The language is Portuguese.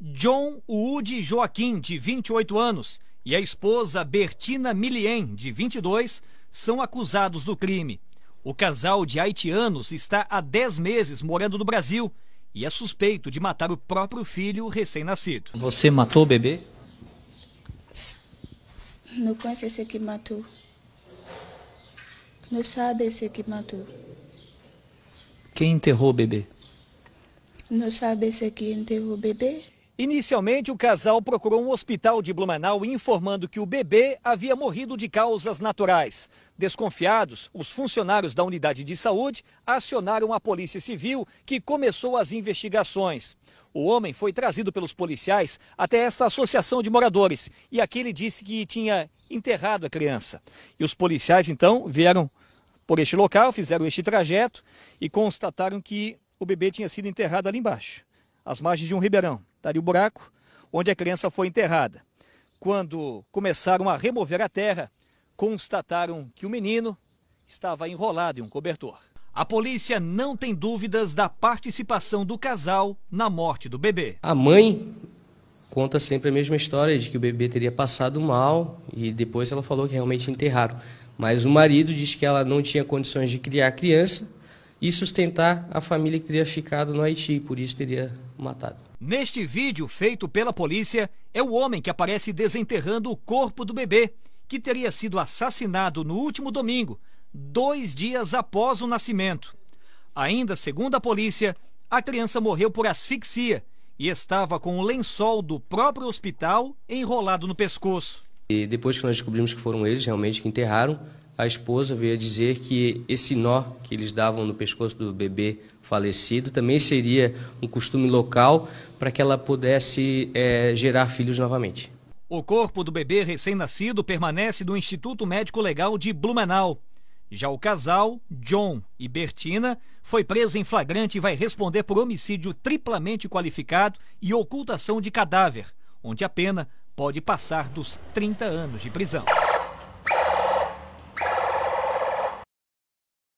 John Woody Joaquim, de 28 anos, e a esposa Bertina Milien, de 22, são acusados do crime. O casal de haitianos está há 10 meses morando no Brasil e é suspeito de matar o próprio filho recém-nascido. Você matou o bebê? Não conhece esse que matou. Não sabe esse que matou. Quem enterrou o bebê? Não sabe esse que enterrou o bebê? Inicialmente, o casal procurou um hospital de Blumenau informando que o bebê havia morrido de causas naturais. Desconfiados, os funcionários da unidade de saúde acionaram a Polícia Civil, que começou as investigações. O homem foi trazido pelos policiais até esta associação de moradores e aqui ele disse que tinha enterrado a criança. E os policiais, então, vieram por este local, fizeram este trajeto e constataram que o bebê tinha sido enterrado ali embaixo, às margens de um ribeirão. Está ali o buraco onde a criança foi enterrada. Quando começaram a remover a terra, constataram que o menino estava enrolado em um cobertor. A polícia não tem dúvidas da participação do casal na morte do bebê. A mãe conta sempre a mesma história de que o bebê teria passado mal e depois ela falou que realmente enterraram. Mas o marido diz que ela não tinha condições de criar a criança e sustentar a família que teria ficado no Haiti, e por isso teria matado. Neste vídeo feito pela polícia, é o homem que aparece desenterrando o corpo do bebê, que teria sido assassinado no último domingo, 2 dias após o nascimento. Ainda segundo a polícia, a criança morreu por asfixia e estava com o lençol do próprio hospital enrolado no pescoço. E depois que nós descobrimos que foram eles realmente que enterraram, a esposa veio a dizer que esse nó que eles davam no pescoço do bebê falecido também seria um costume local para que ela pudesse gerar filhos novamente. O corpo do bebê recém-nascido permanece no Instituto Médico Legal de Blumenau. Já o casal, John e Bertina, foi preso em flagrante e vai responder por homicídio triplamente qualificado e ocultação de cadáver, onde a pena pode passar dos 30 anos de prisão.